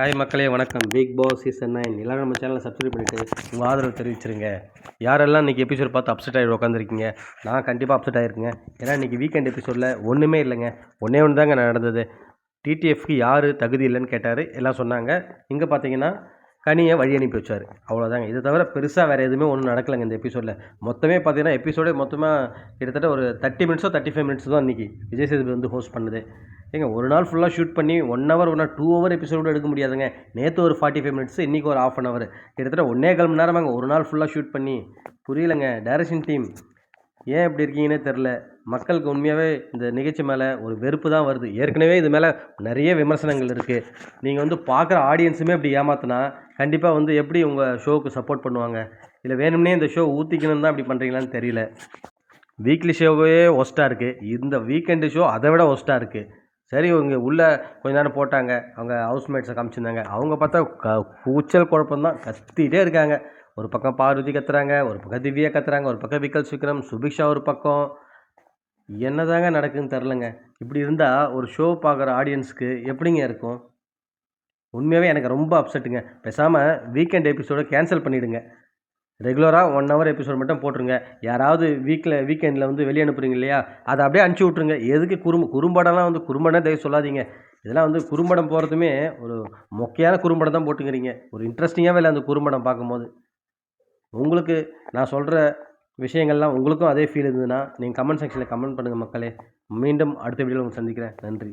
Hi மக்களே, வணக்கம். Big Boss season 9 எல்லோரும் நம்ம சேனலை சப்ஸ்கிரைப் பண்ணிவிட்டு உங்கள் ஆதரவு தெரிவிச்சிருங்க. யாரெல்லாம் இன்றைக்கி எபிசோட் பார்த்து அப்செட் ஆகி உட்காந்துருக்கீங்க, நான் கண்டிப்பாக அப்செட் ஆகிருக்குங்க. ஏன்னா இன்றைக்கி வீக்கெண்ட் எபிசோடில் ஒன்றுமே இல்லைங்க. ஒன்றே ஒன்று தாங்க நடந்தது. டிடிஎஃப்க்கு யார் தகுதி இல்லைன்னு கேட்டார், எல்லாம் சொன்னாங்க. இங்கே பார்த்தீங்கன்னா கனியை வழி அனுப்பி வச்சார், அவ்வளோதாங்க. இதை தவிர பெருசாக வேறு எதுவுமே ஒன்றும் நடக்கலைங்க இந்த எபிசோடில். மொத்தமே பார்த்தீங்கன்னா எபிசோடே மொத்தமாக கிட்டத்தட்ட ஒரு 30 மினிட்ஸோ 35 மினிட்ஸ் தான் இன்றைக்கி விஜய் சேதுபதி வந்து ஹோஸ்ட் பண்ணுது. ஏங்க ஒரு நாள் ஃபுல்லாக ஷூட் பண்ணி 1 ஹவர் 2 ஹவர் எபிசோடு எடுக்க முடியாதுங்க. நேற்று ஒரு 45 மினிட்ஸ், இன்றைக்கி ஒரு ½ ஹவர், கிட்டத்தட்ட 1.25 மணி நேரமாங்க ஒரு நாள் ஃபுல்லாக ஷூட் பண்ணி. புரியலைங்க. டைரக்ஷன் டீம் ஏன் இப்படி இருக்கீங்கன்னே தெரில. மக்களுக்கு உண்மையாகவே இந்த நிகழ்ச்சி மேலே ஒரு வெறுப்பு தான் வருது. ஏற்கனவே இது மேலே நிறைய விமர்சனங்கள் இருக்குது. நீங்கள் வந்து பார்க்குற ஆடியன்ஸுமே இப்படி ஏமாத்தினா கண்டிப்பாக வந்து எப்படி உங்கள் ஷோவுக்கு சப்போர்ட் பண்ணுவாங்க? இல்லை வேணும்னே இந்த ஷோ ஊற்றிக்கணும்னு தான் அப்படி பண்ணுறீங்களான்னு தெரியல. வீக்லி ஷோவே ஒஸ்ட்டாக இருக்குது, இந்த வீக்கெண்டு ஷோ அதை விட ஒஸ்ட்டாக இருக்குது. சரி, இவங்க உள்ளே கொஞ்ச நேரம் போட்டாங்க, அவங்க ஹவுஸ்மேட்ஸை காமிச்சிருந்தாங்க. அவங்க பார்த்தா கூச்சல் குழப்பம்தான், கத்திகிட்டே இருக்காங்க. ஒரு பக்கம் பார்வதி கத்துறாங்க, ஒரு பக்கம் திவ்யா கத்துறாங்க, ஒரு பக்கம் விக்கல்ஸ் விக்ரம், சுபிக்ஷா ஒரு பக்கம். என்னதாங்க நடக்குதுன்னு தெரிலங்க. இப்படி இருந்தால் ஒரு ஷோ பார்க்குற ஆடியன்ஸுக்கு எப்படிங்க இருக்கும்? உண்மையாகவே எனக்கு ரொம்ப அப்செட்டுங்க. பேசாமல் வீக்கெண்ட் எபிசோடை கேன்சல் பண்ணிவிடுங்க. ரெகுலராக 1 ஹவர் எபிசோட் மட்டும் போட்டுருங்க. யாராவது வீக்கெண்டில் வந்து வெளியே அனுப்புறீங்க இல்லையா, அதை அப்படியே அனுப்பிச்சி விட்ருங்க. எதுக்கு குறும்படம்லாம் வந்து குறும்படம் தயவு சொல்லாதீங்க. இதெல்லாம் வந்து குறும்படம் போகிறதுமே ஒரு மொக்கையான குறும்படம் தான் போட்டுக்கிறீங்க. ஒரு இன்ட்ரெஸ்டிங்காகவே இல்லை அந்த குறும்படம் பார்க்கும்போது. உங்களுக்கு நான் சொல்கிற விஷயங்கள்லாம் உங்களுக்கும் அதே ஃபீல் இருந்ததுன்னா நீங்கள் கமெண்ட் செக்ஷனில் கமெண்ட் பண்ணுங்கள் மக்களே. மீண்டும் அடுத்த வீடியோவில் உங்களை சந்திக்கிறேன். நன்றி.